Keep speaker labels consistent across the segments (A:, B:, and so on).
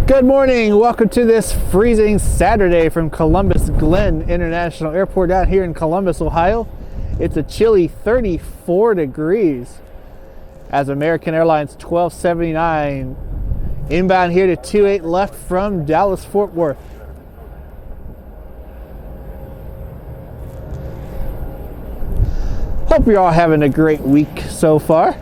A: Good morning. Welcome to this freezing Saturday from Columbus Glenn International Airport out here in Columbus, Ohio. It's a chilly 34 degrees as American Airlines 1279 inbound here to 28 left from Dallas Fort Worth. Hope you're all having a great week so far.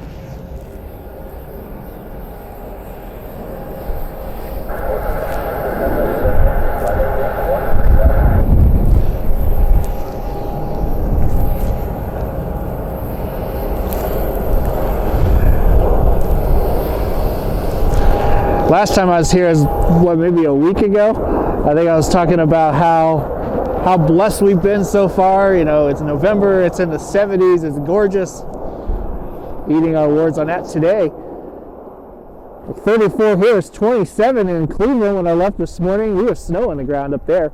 A: Last time I was here is maybe a week ago. I think I was talking about how blessed we've been so far. You know, it's November, it's in the 70s, it's gorgeous. Eating our words on that today. 34 here, it's 27 in Cleveland. When I left this morning, we were snow on the ground up there.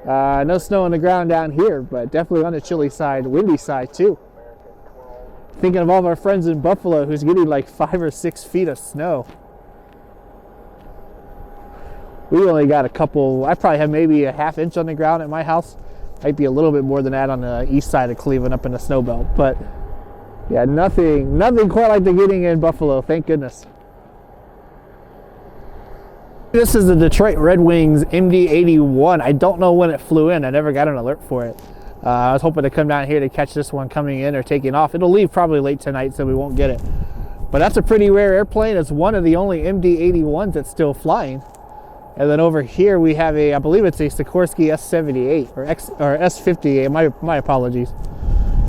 A: No snow on the ground down here, but definitely on the chilly side, windy side too. Thinking of all of our friends in Buffalo who's getting like 5 or 6 feet of snow. We only got a couple. I probably have maybe a half inch on the ground at my house. Might be a little bit more than that on the east side of Cleveland up in the snow belt. But yeah, nothing quite like the getting in Buffalo, thank goodness. This is the Detroit Red Wings MD-81. I don't know when it flew in. I never got an alert for it. I was hoping to come down here to catch this one coming in or taking off. It'll leave probably late tonight, so we won't get it. But that's a pretty rare airplane. It's one of the only MD-81s that's still flying. And then over here we have I believe it's a Sikorsky S-78 or S-58. My apologies.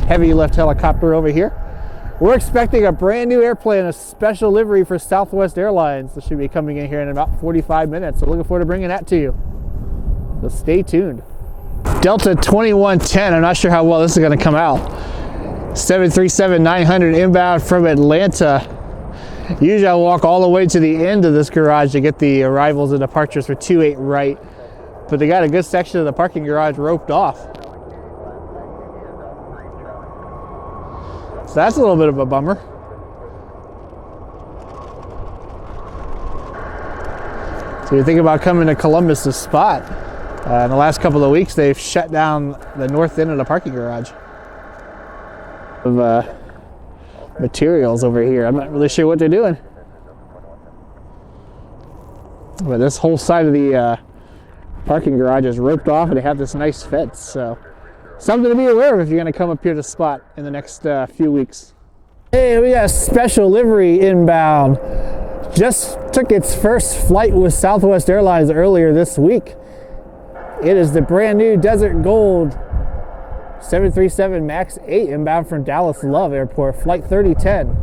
A: Heavy lift helicopter over here. We're expecting a brand new airplane, a special livery for Southwest Airlines. This should be coming in here in about 45 minutes. So looking forward to bringing that to you. So stay tuned. Delta 2110. I'm not sure how well this is going to come out. 737-900 inbound from Atlanta. Usually I walk all the way to the end of this garage to get the arrivals and departures for 28 right, but they got a good section of the parking garage roped off. So that's a little bit of a bummer. So you think about coming to Columbus to spot. In the last couple of weeks they've shut down the north end of the parking garage. Of materials over here. I'm not really sure what they're doing. But this whole side of the parking garage is roped off and they have this nice fence. So something to be aware of if you're going to come up here to spot in the next few weeks. Hey, we got a special livery inbound. Just took its first flight with Southwest Airlines earlier this week. It is the brand new Desert Gold 737 MAX 8 inbound from Dallas Love Airport, flight 3010.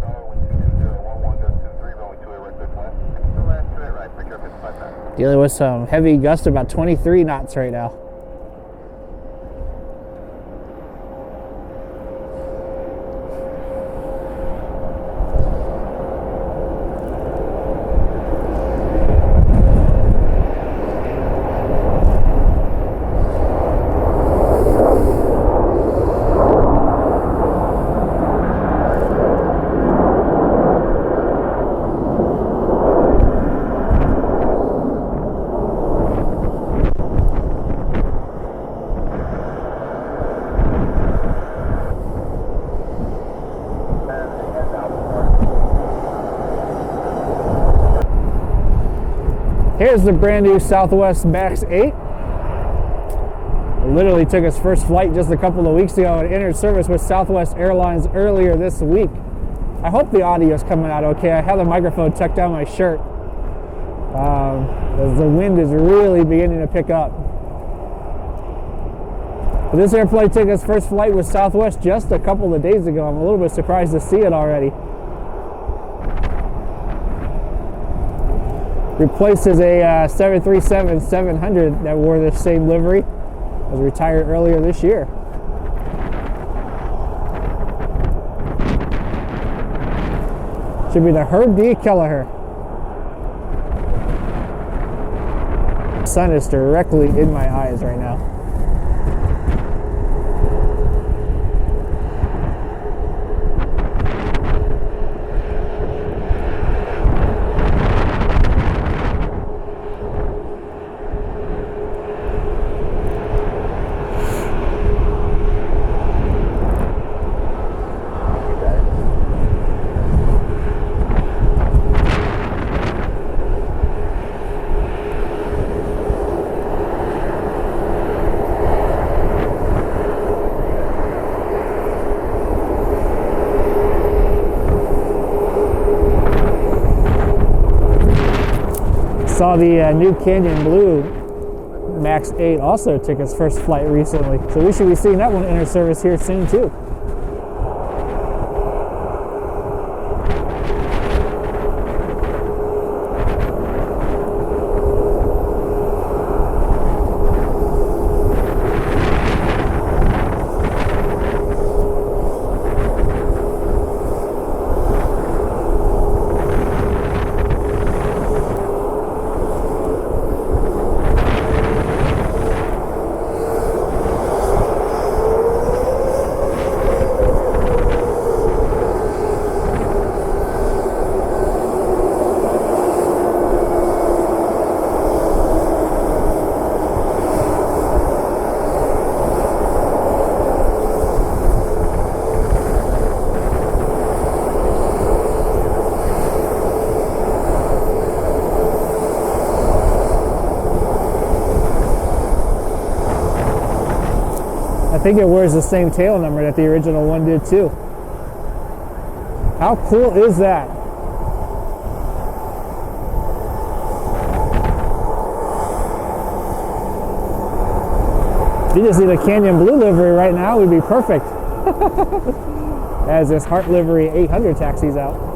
A: Dealing with some heavy gusts, about 23 knots right now. Here's the brand new Southwest MAX 8. It literally took its first flight just a couple of weeks ago and entered service with Southwest Airlines earlier this week. I hope the audio is coming out okay. I have the microphone tucked down my shirt. As the wind is really beginning to pick up. But this airplane took its first flight with Southwest just a couple of days ago. I'm a little bit surprised to see it already. Replaces a 737-700 that wore the same livery. Was retired earlier this year. Should be the Herbert Kelleher. The sun is directly in my eyes right now. Saw the new Canyon Blue Max 8 also took its first flight recently, so we should be seeing that one enter service here soon too. I think it wears the same tail number that the original one did too. How cool is that? If you just need a Canyon Blue livery right now, it would be perfect. As this Heart Livery 800 taxis out.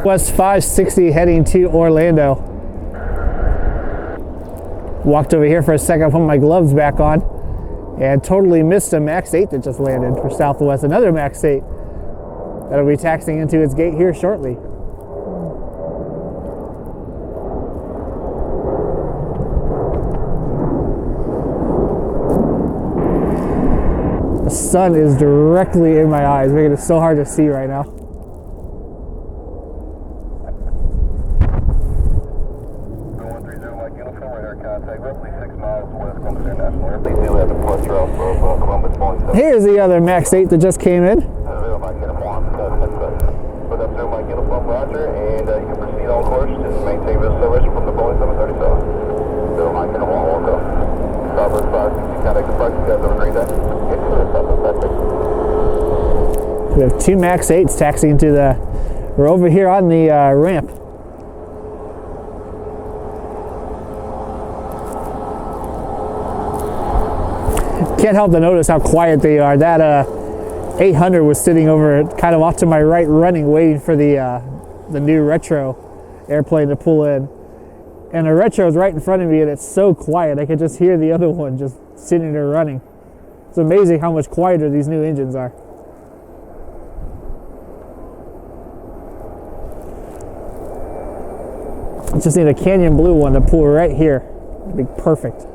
A: West 560 heading to Orlando. Walked over here for a second, put my gloves back on, and totally missed a Max 8 that just landed for Southwest. Another Max 8 that'll be taxiing into its gate here shortly. The sun is directly in my eyes, making it so hard to see right now. Here's the other Max 8 that just came in. We have two Max 8s taxiing to the, we're over here on the ramp. Can't help to notice how quiet they are. That 800 was sitting over kind of off to my right running, waiting for the new retro airplane to pull in. And the retro is right in front of me and it's so quiet I could just hear the other one just sitting there running. It's amazing how much quieter these new engines are. I just need a Canyon Blue one to pull right here. It'd be perfect.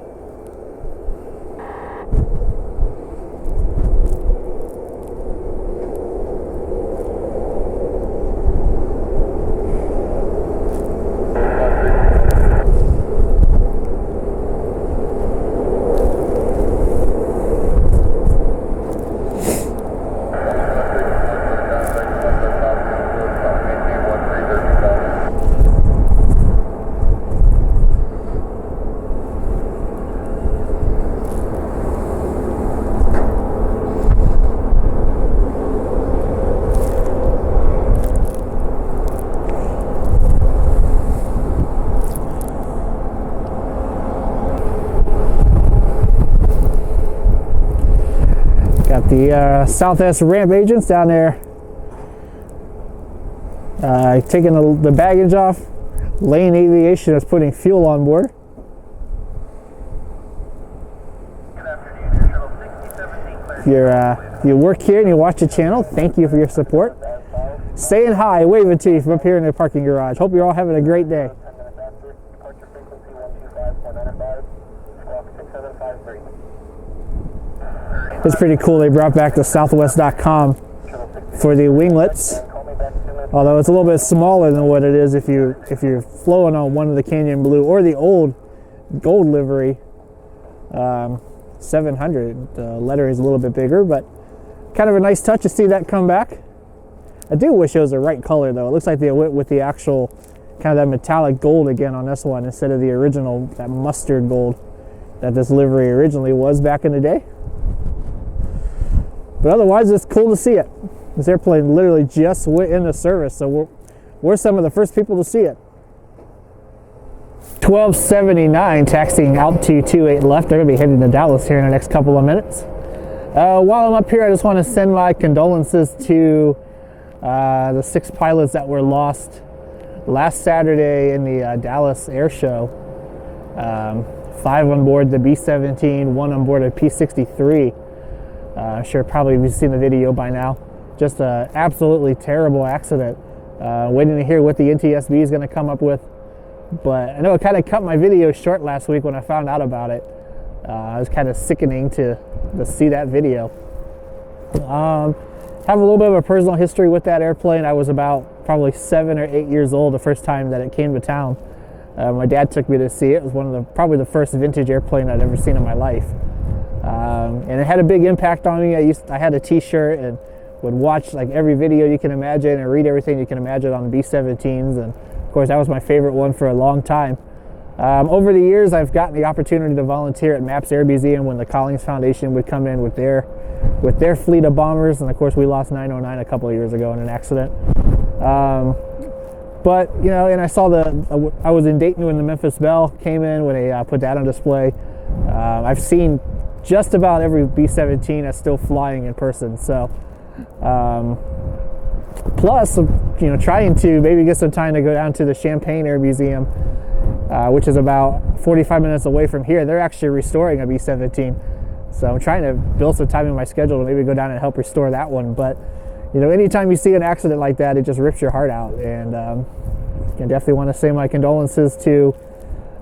A: Got the Southwest ramp agents down there taking the baggage off. Lane Aviation is putting fuel on board. If you work here and you watch the channel, thank you for your support. Saying hi, waving to you from up here in the parking garage. Hope you're all having a great day. It's pretty cool. They brought back the Southwest.com for the winglets, although it's a little bit smaller than what it is if you're flowing on one of the Canyon Blue or the old gold livery 700. The letter is a little bit bigger, but kind of a nice touch to see that come back. I do wish it was the right color though. It looks like they went with the actual kind of that metallic gold again on this one instead of the original, that mustard gold that this livery originally was back in the day. But otherwise, it's cool to see it. This airplane literally just went into service, so we're some of the first people to see it. 1279 taxiing out to 28 left. They're going to be heading to Dallas here in the next couple of minutes. While I'm up here, I just want to send my condolences to the 6 pilots that were lost last Saturday in the Dallas Airshow. 5 on board the B-17, 1 on board a P-63. I'm sure probably you've seen the video by now. Just an absolutely terrible accident. Waiting to hear what the NTSB is going to come up with. But I know it kind of cut my video short last week when I found out about it. It was kind of sickening to see that video. Have a little bit of a personal history with that airplane. I was about probably 7 or 8 years old the first time that it came to town. My dad took me to see it. It was one of probably the first vintage airplane I'd ever seen in my life. And it had a big impact on me. I had a t-shirt and would watch like every video you can imagine and read everything you can imagine on B-17s, and of course that was my favorite one for a long time. Over the years, I've gotten the opportunity to volunteer at Maps Air Museum when the Collins Foundation would come in with their fleet of bombers, and of course we lost 909 a couple of years ago in an accident. But you know, and I was in Dayton when the Memphis Belle came in, when they put that on display. I've seen just about every B-17 that's still flying in person. So, plus, you know, trying to maybe get some time to go down to the Champaign Air Museum, which is about 45 minutes away from here. They're actually restoring a B-17. So I'm trying to build some time in my schedule to maybe go down and help restore that one. But, you know, anytime you see an accident like that, it just rips your heart out. And I definitely want to say my condolences to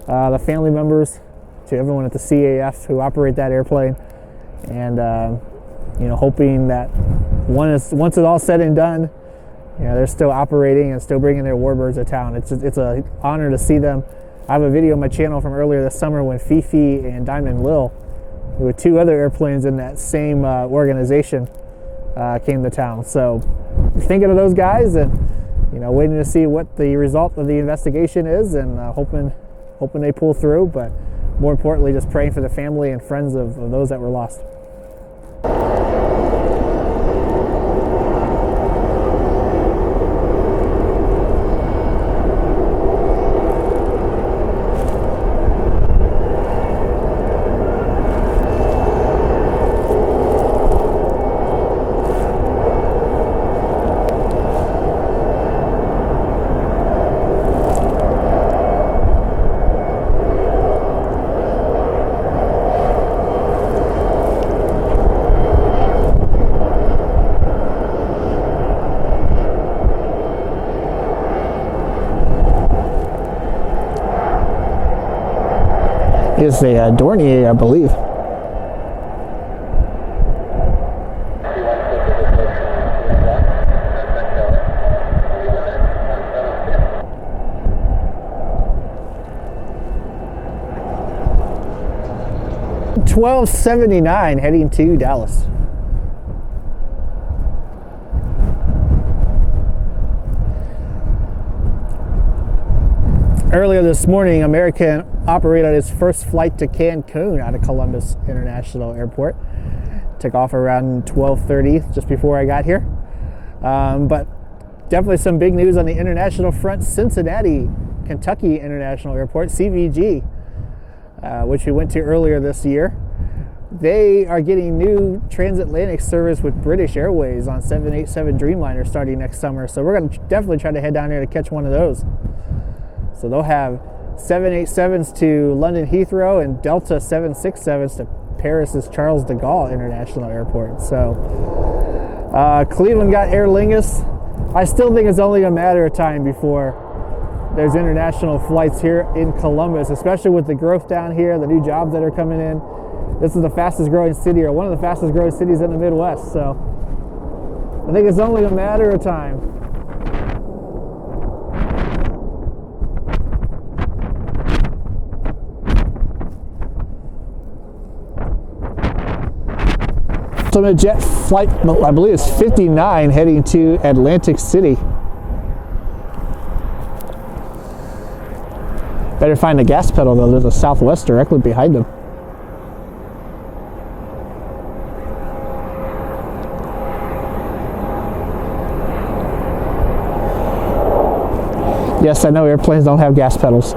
A: the family members, to everyone at the CAF who operate that airplane, and you know, hoping that once it's all said and done, you know, they're still operating and still bringing their warbirds to town. It's an honor to see them. I have a video on my channel from earlier this summer when Fifi and Diamond Lil, who were 2 other airplanes in that same organization, came to town. So thinking of those guys, and you know, waiting to see what the result of the investigation is, and hoping they pull through, but more importantly, just praying for the family and friends of those that were lost. It's a Dornier, I believe. $12.79 heading to Dallas. Earlier this morning, American operated its first flight to Cancun out of Columbus International Airport. Took off around 12:30, just before I got here. But definitely some big news on the international front. Cincinnati, Kentucky International Airport, CVG, which we went to earlier this year. They are getting new transatlantic service with British Airways on 787 Dreamliner starting next summer. So we're going to definitely try to head down there to catch one of those. So they'll have 787s to London Heathrow and Delta 767s to Paris's Charles de Gaulle International Airport. So Cleveland got Aer Lingus. I still think it's only a matter of time before there's international flights here in Columbus, especially with the growth down here, the new jobs that are coming in. this is the fastest growing city, or one of the fastest growing cities in the Midwest. So I think it's only a matter of time. Ultimate jet flight, I believe it's 59, heading to Atlantic City. Better find the gas pedal though. There's a Southwest directly behind him. Yes, I know airplanes don't have gas pedals.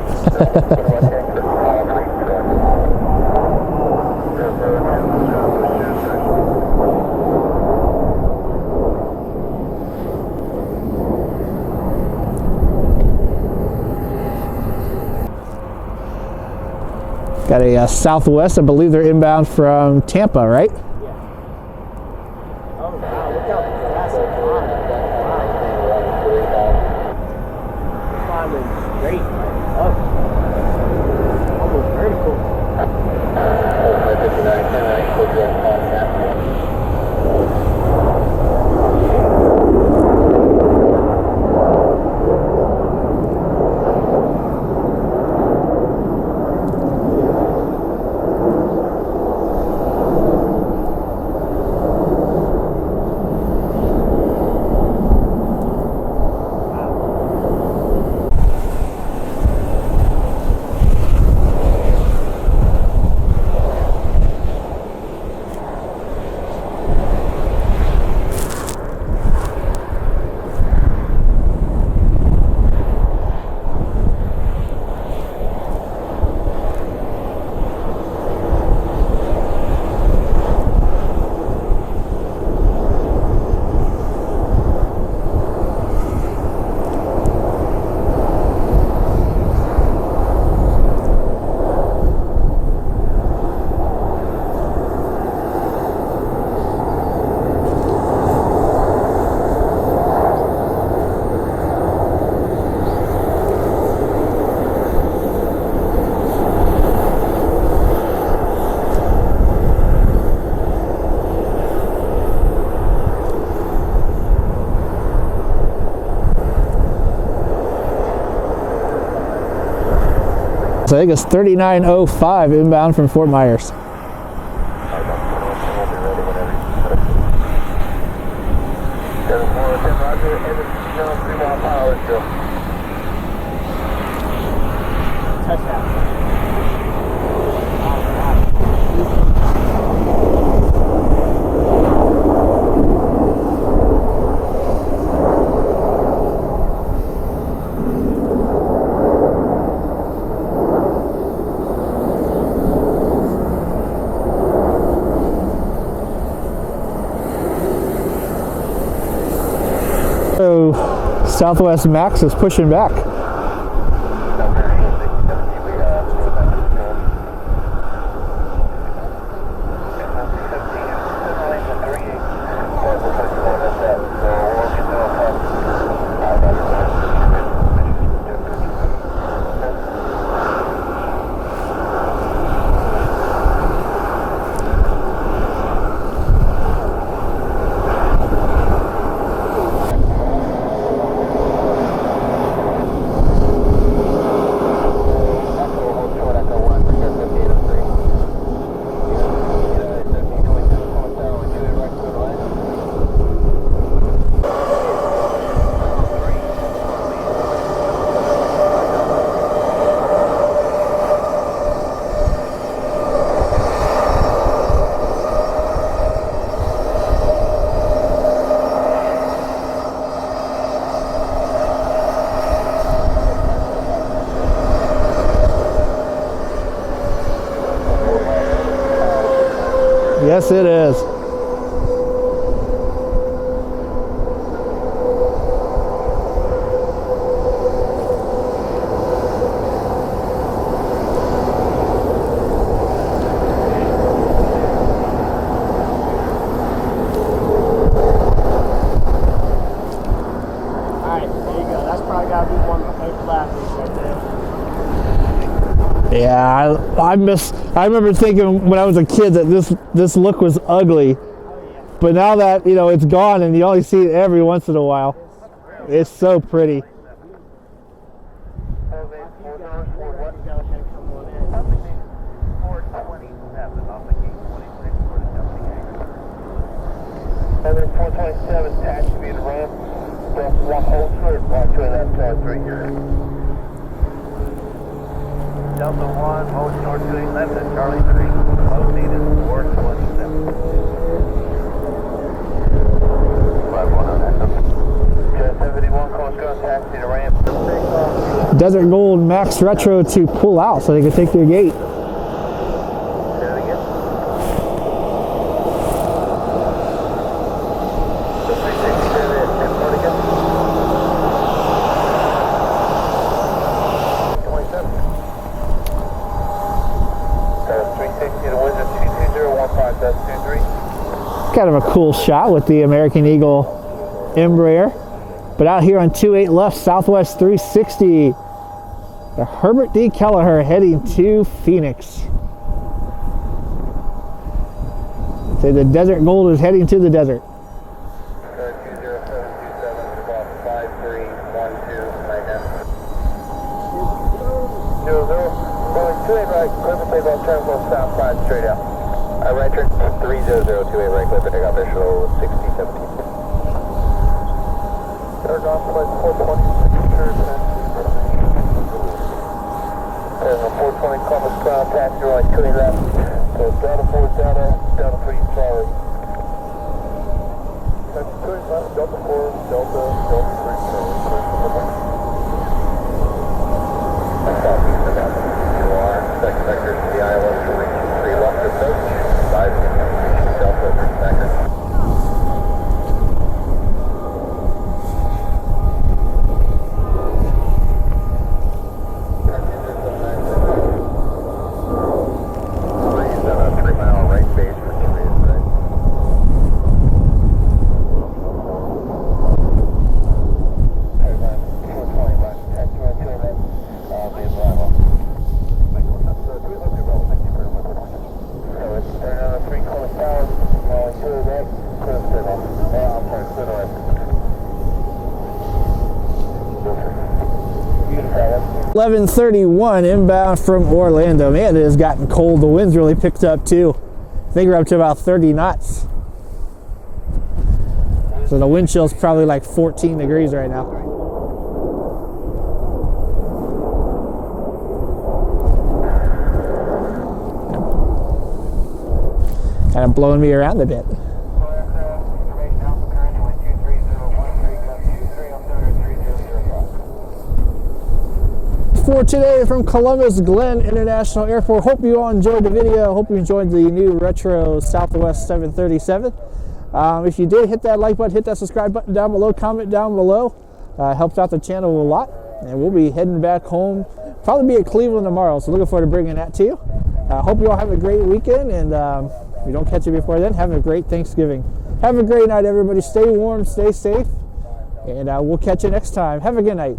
A: Got a Southwest, I believe they're inbound from Tampa, right?
B: Yeah. Oh wow, look how fast it climbed. Wow. Climbing straight, right up. Almost vertical.
A: So I think it's 3905 inbound from Fort Myers. So Southwest Max is pushing back. Yes, it is. Yeah, I remember thinking when I was a kid that this look was ugly, but now that it's gone and you only see it every once in a while, it's so pretty.
C: Herbert 427, taxi to the ramp. Just one hold short, watch your left car 3 here. Delta 1, hold short 211 at Charlie 3. Low speed is 427. 51 on that number. 71, Coast Guard, taxi to ramp.
A: Desert Gold Max Retro to pull out so they can take their gate. Kind of a cool shot with the American Eagle Embraer. But out here on 28 left, Southwest 360, the Herbert D. Kelleher heading to Phoenix. Say the Desert Gold is heading to the desert.
C: 28 right, Clipper, take off, turn left, south 5 straight out. Right turn 3028 right, Clipper, take off, visual 6017. Turn off, flight 420, turn 420, Columbus ground, taxi right, 20 left. So Delta 4, Delta 3, Charlie. That's 20 left, Delta 4, Delta 3, Charlie. Second vector to the Iowa 3 left approach, 5 Delta vector. He's on a 3-mile right base for 3 right.
A: Beautiful. 11:31 inbound from Orlando. Man, it has gotten cold. The wind's really picked up too. I think we're up to about 30 knots. So the wind chill's probably like 14 degrees right now. Kind of blowing me around a bit. For today from Columbus Glenn International Airport. Hope you all enjoyed the video. Hope you enjoyed the new retro Southwest 737. If you did, hit that like button, hit that subscribe button down below, comment down below. Helps out the channel a lot. And we'll be heading back home. Probably be at Cleveland tomorrow, so looking forward to bringing that to you. Hope you all have a great weekend, and if we don't catch you before then, have a great Thanksgiving. Have a great night, everybody. Stay warm, stay safe, and we'll catch you next time. Have a good night.